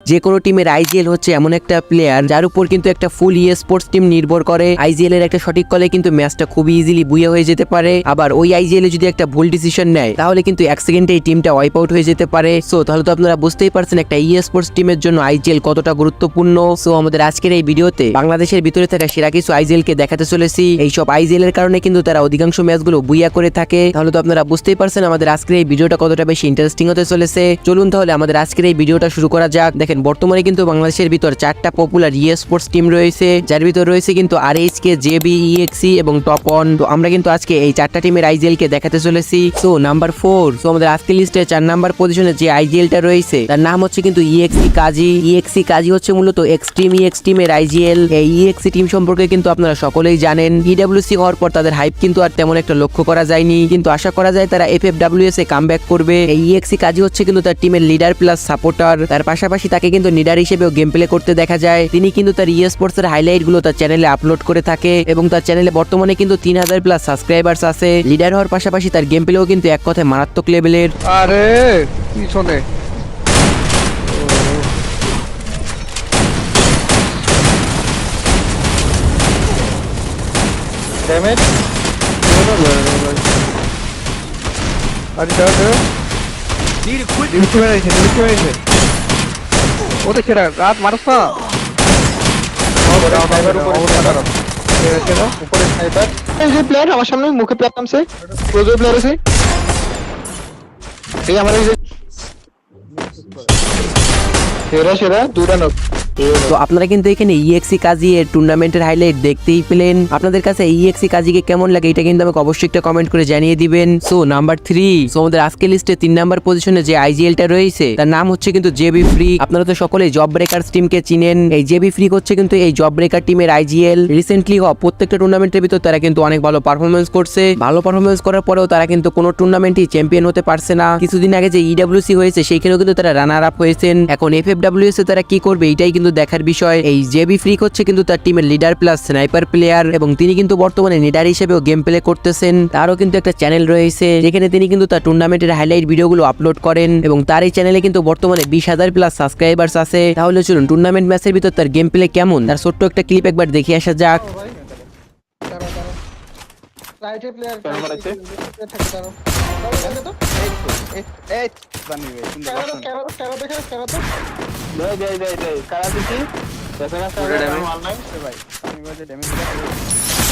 যে কোনো টিমের আইজিএল হচ্ছে এমন একটা প্লেয়ার যার উপর কিন্তু একটা ফুল স্পোর্টস টিম নির্ভর করে। আইজিএল এর একটা সঠিক কলে কিন্তু ম্যাচটা খুবই ইজিলি বুইয়া হয়ে যেতে পারে। আবার ওই আইজিএল এ যদি একটা ভুল ডিসিশন নেয় তাহলে কিন্তু এক সেকেন্ডে এই টিমটা ওয়াইপ আউট হয়ে যেতে পারে। সো তাহলে তো আপনারা বুঝতেই পারছেন একটা স্পোর্টস টিমের জন্য আইজিএল কতটা গুরুত্বপূর্ণ। সো আমাদের আজকের এই ভিডিওতে বাংলাদেশের ভিতরে থাকা সেরা কিছু আইজিএল কে দেখাতে চলেছি। এইসব আইজিএল এর কারণে কিন্তু তারা অধিকাংশ ম্যাচগুলো বুইয়া করে থাকে। তাহলে তো আপনারা বুঝতেই পারছেন আমাদের আজকের এই ভিডিওটা কতটা বেশি ইন্টারেস্টিং হতে চলেছে। চলুন তাহলে আমাদের আজকের এই ভিডিওটা শুরু করা যাক। দেখেন বর্তমানে কিন্তু বাংলাদেশের ভিতর 4টা পপুলার স্পোর্টস টিম রয়েছে, যার ভিতর রয়েছে কিন্তু আরএইচকে, জেবি, ইএক্সি এবং টপ অন। তো আমরা কিন্তু আজকে এই 4টা টিমের আইজিএল কে দেখাতে চলেছি। সো নাম্বার 4, সো আমাদের আজকের লিস্টে 4 নাম্বার পজিশনে যে আইজিএলটা রয়েছে তার নাম হচ্ছে কিন্তু ইএক্সি কাজি। ইএক্সি কাজি হচ্ছে মূলত এক্সট্রিম ইএক্স টিমের আইজিএল। এই ইএক্সি টিম সম্পর্কে কিন্তু আপনারা সকলেই জানেন। ইডব্লিউসি হওয়ার পর তাদের হাইপ কিন্তু আর তেমন একটা লক্ষ্য করা যায়নি, কিন্তু আশা করা যায় তারা এফএফডব্লিউএস এ কামব্যাক করবে। এই ইএক্সি কাজি হচ্ছে কিন্তু তার টিমের লিডার প্লাস সাপোর্টার। তার পাশাপাশি তাকে কিন্তু লিডার হিসেবেও গেম প্লে করতে দেখা যায়। তিনি কিন্তু তার স্পোর্টস এর হাইলাইট গুলো তার চ্যানেলে আপলোড করে থাকে এবং তার চ্যানেলে বর্তমানে কিন্তু 3000 প্লাস সাবস্ক্রাইবার্স আছে। লিডার হওয়ার পাশাপাশি তার গেম প্লেও কিন্তু এক কথায় মারাত্মক লেভেলের। আরে পিছনে ড্যামেজ আরে দাও ডিউটি মেরেছে ওটা ছেড়া রাত মারছ না উপরে স্নাইপার এই যে প্লেয়ার আমার সামনে মুখে প্লেয়ার নামছে প্রোজো প্লেয়ার আছে এই আমার এই যে সেরা দুটা নক। তো আপনারা কিন্তু এখানে ইএক্সি কাজি এর টুর্নামেন্টের হাইলাইট দেখতেই পেলেন। আপনাদের কাছে ইএক্সি কাজিকে কেমন লাগে এটা কিন্তু আমাকে অবশ্যই একটা কমেন্ট করে জানিয়ে দিবেন। সো নাম্বার 3, সো আমাদের আজকের লিস্টে 3 নাম্বার পজিশনে যে আইজিএলটা রয়েছে তার নাম হচ্ছে কিন্তু জেবি ফ্রি। আপনারা তো সকলেই জব ব্রেকার্স টিমকে চিনেন। এই জেবি ফ্রি হচ্ছে কিন্তু এই জব ব্রেকার টিমের আইজিএল। রিসেন্টলি হওয়া প্রত্যেকটা টুর্নামেন্টের ভিতর তারা কিন্তু অনেক ভালো পারফরমেন্স করছে। ভালো পারফরমেন্স করার পরেও তারা কিন্তু কোনো টুর্নামেন্টই চ্যাম্পিয়ন হতে পারছে না। কিছুদিন আগে যে ইডব্লিউসি হয়েছে সেইখানেও কিন্তু তারা রানার আপ হয়েছেন। এখন এফএফডব্লিউএস এ তারা কি করবে এটাই কিন্তু দেখার বিষয়। এই জেবি ফ্রিক হচ্ছে কিন্তু তার টিমের লিডার প্লাস স্নাইপার প্লেয়ার এবং তিনি কিন্তু বর্তমানে লিডার হিসেবেও গেম প্লে করতেছেন। তারও কিন্তু একটা চ্যানেল রয়েছে যেখানে তিনি কিন্তু তার টুর্নামেন্টের হাইলাইট ভিডিওগুলো আপলোড করেন এবং তার এই চ্যানেলে কিন্তু বর্তমানে 20,000 প্লাস সাবস্ক্রাইবার্স আছে। তাহলে চলুন টুর্নামেন্ট ম্যাচের ভিতর তার গেম প্লে কেমন তার ছোট্ট একটা ক্লিপ একবার দেখে আসা যাক। রাইটে প্লেয়ার নাম্বার আছে থাকে দাও তো এই জানি ভাই সুন্দর কারা দেখে দে কারা দিছি দেখেন না স্যার মাল নাই ভাই আমি বলে ড্যামেজ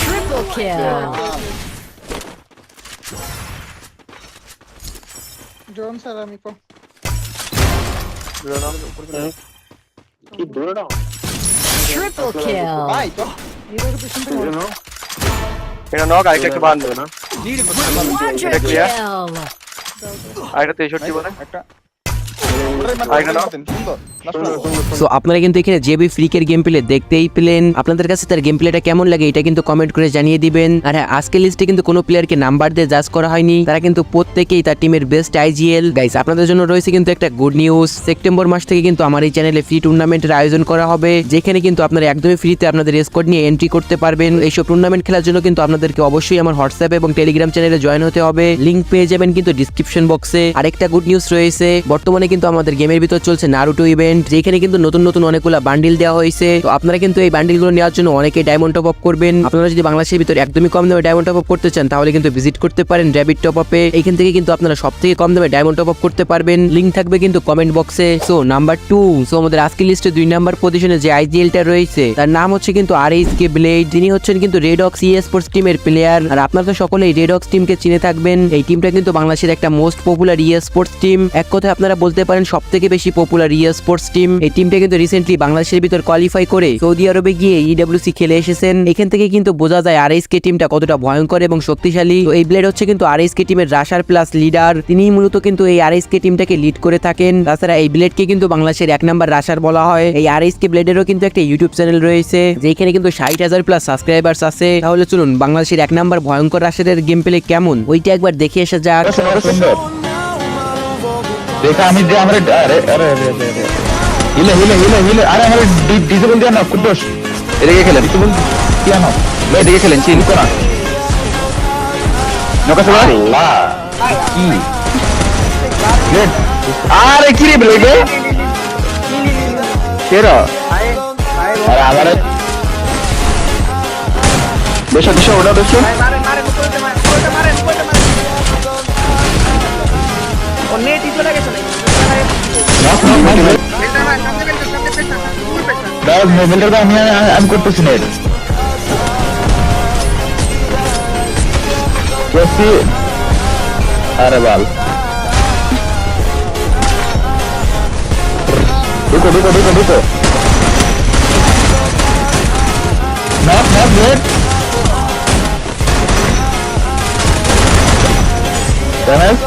Triple kill. জন স্যার আমি কো কি দূরে দাও Triple kill. ভাই তো এর পিছন থেকে এটা নক আরেকটা একটু বাঁধ দেবে না Quadra clear? kill. আরেকটা 63 বলে একটা সো আপনারা কিন্তু এখানে জেবি ফ্রিকের গেম প্লে দেখতেই পেলেন। আপনাদের কাছে তার গেম প্লেটা কেমন লাগে এটা কিন্তু কমেন্ট করে জানিয়ে দিবেন। আর হ্যাঁ, আজকের লিস্টে কিন্তু কোনো প্লেয়ারকে নাম্বার দিয়ে জাজ করা হয়নি, তারা কিন্তু প্রত্যেকেই তার টিমের বেস্ট আইজিএল। গাইস আপনাদের জন্য রয়েছে কিন্তু একটা গুড নিউজ। সেপ্টেম্বর মাস থেকে কিন্তু আমার এই চ্যানেলে ফ্রি টুর্নামেন্টের আয়োজন করা হবে, যেখানে কিন্তু আপনারা একদমই ফ্রিতে আপনাদের স্কোয়াড নিয়ে এন্ট্রি করতে পারবেন। এইসব টুর্নামেন্ট খেলার জন্য কিন্তু আপনাদেরকে অবশ্যই আমার হোয়াটসঅ্যাপ এবং টেলিগ্রাম চ্যানেলে জয়েন হতে হবে। লিংক পেয়ে যাবেন কিন্তু ডিসক্রিপশন বক্সে। আরেকটা গুড নিউজ রয়েছে, বর্তমানে কিন্তু আমাদের গেমের ভিতর চলছে নারুটো ইভেন্ট, যেখানে কিন্তু নতুন নতুন অনেকগুলো বান্ডিল দেওয়া হয়েছে। তো আপনারা কিন্তু এই বান্ডিলগুলো নেওয়ার জন্য অনেকেই ডায়মন্ড টপ আপ করবেন। আপনারা যদি বাংলাদেশের ভিতর একদমই কম দামে ডায়মন্ড টপ আপ করতে চান তাহলে কিন্তু ভিজিট করতে পারেন র‍্যাবিট টপ আপে। এইখান থেকে কিন্তু আপনারা সবথেকে কম দামে ডায়মন্ড টপ আপ করতে পারবেন। লিংক থাকবে কিন্তু কমেন্ট বক্সে। সো নাম্বার 2, সো আমাদের আজকের লিস্টে 2 নাম্বার পজিশনে যে আইজিএলটা রয়েছে তার নাম হচ্ছে কিন্তু আরএইচকে ব্লেড। তিনি হচ্ছেন কিন্তু রেডক্স স্পোর্টস টিমের প্লেয়ার। আর আপনারা তো সকলেই রেডক্স টিমকে চিনে থাকবেন। এই টিমটা কিন্তু বাংলাদেশের একটা মোস্ট পপুলার স্পোর্টস টিম। এক কথায় আপনারা বলতে পারেন সবথেকে বেশি পপুলার স্পোর্টস টিম। এই টিমটা কিন্তু রিসেন্টলি বাংলাদেশের ভিতর কোয়ালিফাই করে সৌদি আরবে গিয়ে ইডব্লিউসি খেলে এসেছেন। এখান থেকে কিন্তু বোঝা যায় আরএইচকে টিমটা কতটা ভয়ঙ্কর এবং শক্তিশালী। তো এই ব্লেড হচ্ছে কিন্তু আরএইচকে টিমের রাশার প্লাস লিডার। তিনি মূলত কিন্তু এই আরএইচকে টিমটাকে লিড করে থাকেন। তাছাড়া এই ব্লেডকে কিন্তু বাংলাদেশের 1 নাম্বার রাশার বলা হয়। এই আরএইচকে ব্লেডেরও কিন্তু একটা ইউটিউব চ্যানেল রয়েছে, যেখানে কিন্তু 60,000 প্লাস সাবস্ক্রাইবার্স আছে। তাহলে চলুন বাংলাদেশের 1 নাম্বার ভয়ঙ্কর রাশারের গেম প্লে কেমন ওইটা একবার দেখে আসা যাক। देखा আমি যে আমরা আরে আরে হিলে হিলে হিলে হিলে আরে আমরা ডিসেবল দিয়া না কুদোস এদিকে খেলেন ডিসেবল দিয়া না এদিকে খেলেন চিল করা নকাস আল্লাহ কি গুড আরে কি রে ব্লেগে কেরা আরে আরে আরে আমার দেশে দেশে ওটা দেশে মারে মারে উপরে মারে উপরে মারে উপরে মারে ও নেট চলে গেছে নক নক নক এটা মার সামনে পেছন ফুল পেছন দাও মোবাইলটা আমি করতেছি না এটা কেসি আরে বাল ঢুকো ঢুকো ঢুকো ঢুকো নক নক নেট ড্যামেজ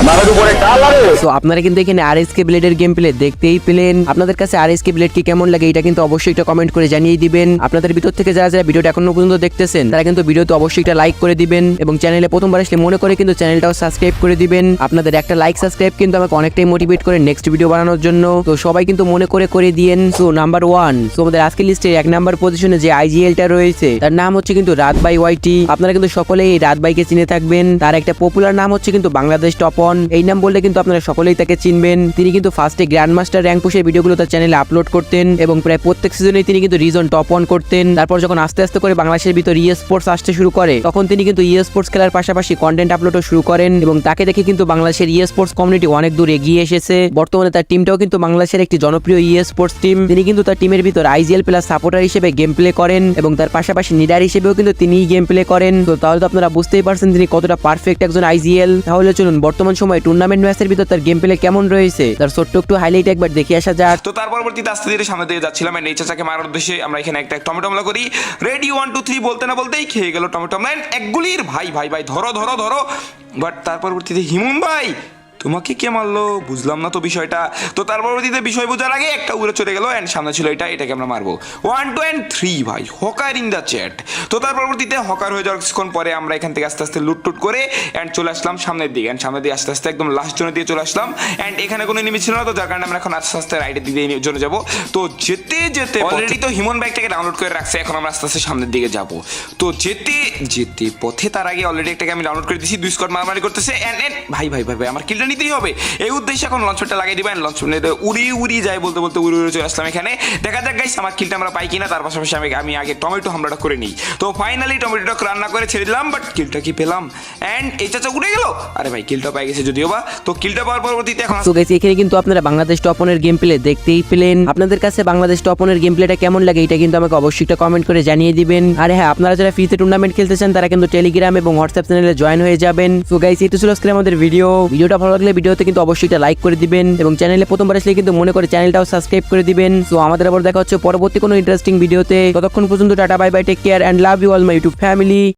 মারার উপরে কালারে তো আপনারা কিন্তু এখানে আরএসকে ব্লেডের গেম প্লে দেখতেই পেলেন। আপনাদের কাছে আরএসকে ব্লেড কি কেমন লাগে এটা কিন্তু অবশ্যই একটা কমেন্ট করে জানিয়ে দিবেন। আপনাদের ভিতর থেকে যারা যারা ভিডিওটা এখনো পর্যন্ত দেখতেছেন তারা কিন্তু ভিডিওতে অবশ্যই একটা লাইক করে দিবেন এবং চ্যানেলে প্রথমবার আসলে মনে করে কিন্তু চ্যানেলটাও সাবস্ক্রাইব করে দিবেন। আপনাদের একটা লাইক সাবস্ক্রাইব কিন্তু আমাকে অনেকটাই মোটিভেট করে নেক্সট ভিডিও বানানোর জন্য। তো সবাই কিন্তু মনে করে দিয়েন। সো নাম্বার 1, সো আমাদের আজকের লিস্টে 1 নাম্বার পজিশনে যে আইজিএলটা রয়েছে তার নাম হচ্ছে কিন্তু রাত বাই ওয়াইটি। আপনারা কিন্তু সকলেই এই রাত বাইকে চিনে থাকবেন। তার একটা পপুলার নাম হচ্ছে কিন্তু বাংলাদেশ টপ অন। এই নাম বললে কিন্তু আপনারা সকলেই তাকে চিনবেন। তিনি কিন্তু ফার্স্টে গ্র্যান্ড মাস্টার র্যাঙ্ক পুশের ভিডিওগুলো তার চ্যানেলে আপলোড করতেন এবং প্রায় প্রত্যেক সিজনে তিনি কিন্তু রিজন টপ অন করতেন। তারপর যখন আস্তে আস্তে করে বাংলাদেশের ভিতর ই স্পোর্টস আসতে শুরু করে তখন তিনি কিন্তু ই স্পোর্টস খেলার পাশাপাশি কন্টেন্ট আপলোডও শুরু করেন এবং তাকে দেখে কিন্তু বাংলাদেশের ই স্পোর্টস কমিউনিটি অনেক দূর এগিয়ে এসেছে। বর্তমানে তার টিমটাও কিন্তু বাংলাদেশের একটি জনপ্রিয় ই স্পোর্টস টিম। তিনি কিন্তু তার টিমের ভিতর আইজিএল প্লাস সাপোর্টার হিসেবে গেম প্লে করেন এবং তার পাশাপাশি নিডার হিসেবেও কিন্তু তিনিই গেম প্লে করেন। তো তাহলে তো আপনারা বুঝতেই পারছেন তিনি কতটা পারফেক্ট একজন আইজিএল। তাহলে চলুন বর্তমান সময়ে টুর্নামেন্ট ম্যাচের ভিতর তার গেম প্লে কেমন রয়েছে তার ছোট্ট একটু হাইলাইট একবার দেখে আসা যাক। তো তার পরবর্তীতে আস্তে ধীরে সামনে দিকে যাচ্ছিলাম এন্ড এই চাচাকে মারার উদ্দেশ্যে আমরা এখানে একটা টমেটো হামলা করি। রেডি 1 2 3 বলতে না বলতেই খেয়ে গেল টমেটো হামলা এক গুলির। ভাই ভাই ভাই ধরো ধরো ধরো। বাট তার পরবর্তীতে হিমুন ভাই তোমাকে কে মারলো বুঝলাম না তো বিষয়টা। তো তার পরবর্তীতে বিষয় বোঝার আগে একটা উড়ে চলে গেল এন্ড সামনে ছিল এটাকে আমরা মারবো 1 2 and 3 ভাই হকার ইন দ্য চ্যাট। তো তার পরবর্তীতে হকার হয়ে যাওয়ার কিছুক্ষণ পরে আমরা এখান থেকে আস্তে আস্তে লুটটুট করে এন্ড চলে আসলাম সামনের দিকে এন্ড সামনের দিকে আস্তে আস্তে একদম লাস্ট জোনের দিকে চলে আসলাম এন্ড এখানে কোনো এনিমি ছিল না। তো যার কারণে আমরা এখন আস্তে আস্তে রাইটের দিকে জোনে যাবো। তো যেতে যেতে অলরেডি তো হিমন বাইকটাকে ডাউনলোড করে রাখছে। এখন আমরা আস্তে আস্তে সামনের দিকে যাবো। তো যেতে যেতে পথে তার আগে অলরেডি একটাকে আমি ডাউনলোড করে দিয়েছি। 2 স্কোয়াড মারামারি করতেছে এন্ড ভাই ভাই ভাই ভাই আমার কিলটা নিতেই হবে। এই উদ্দেশ্যে এখন লঞ্চ প্যাডটা লাগিয়ে দিবেন। লঞ্চ প্যাডে উড়ি যায় বলতে বলতে উড়ে চলে আসলাম এখানে। দেখা যাক গাইস আমার কিলটা আমরা পাই কিনা। তার পাশাপাশি আমি আগে টমেটো হামলাটা করে নিই। তো ফাইনালি টমেটোটা রান্না করে ছেড়ে দিলাম বাট কিলটা কি পেলাম এন্ড এই চাচা উড়ে গেল। আরে ভাই কিলটা পাই গেছে যদিও বা। তো কিলটা পাওয়ার পরবর্তীতে এখন তো গাইস এখানে কিন্তু আপনারা বাংলাদেশ টপ অনের গেম প্লে দেখতেই পেলেন। আপনাদের কাছে বাংলাদেশ টপ অনের গেম প্লেটা কেমন লাগে এটা কিন্তু আমাকে অবশ্যই একটা কমেন্ট করে জানিয়ে দিবেন। আর হ্যাঁ আপনারা যারা ফ্রিতে টুর্নামেন্ট খেলতে চান তারা কিন্তু টেলিগ্রাম এবং হোয়াটসঅ্যাপ চ্যানেলে জয়েন হয়ে যাবেন। তো গাইস এটা ছিল আজকে আমাদের ভিডিওটা ভালো লাগলে ভিডিওতে কিন্তু অবশ্যই একটা লাইক করে দিবেন এবং চ্যানেলে প্রথমবার আসলে কিন্তু মনে করে চ্যানেলটাও সাবস্ক্রাইব করে দিবেন। সো আমাদের আবার দেখা হচ্ছে পরবর্তী কোনো ইন্টারেস্টিং ভিডিওতে। ততক্ষণ পর্যন্ত tata bye bye take care and love you all my YouTube family.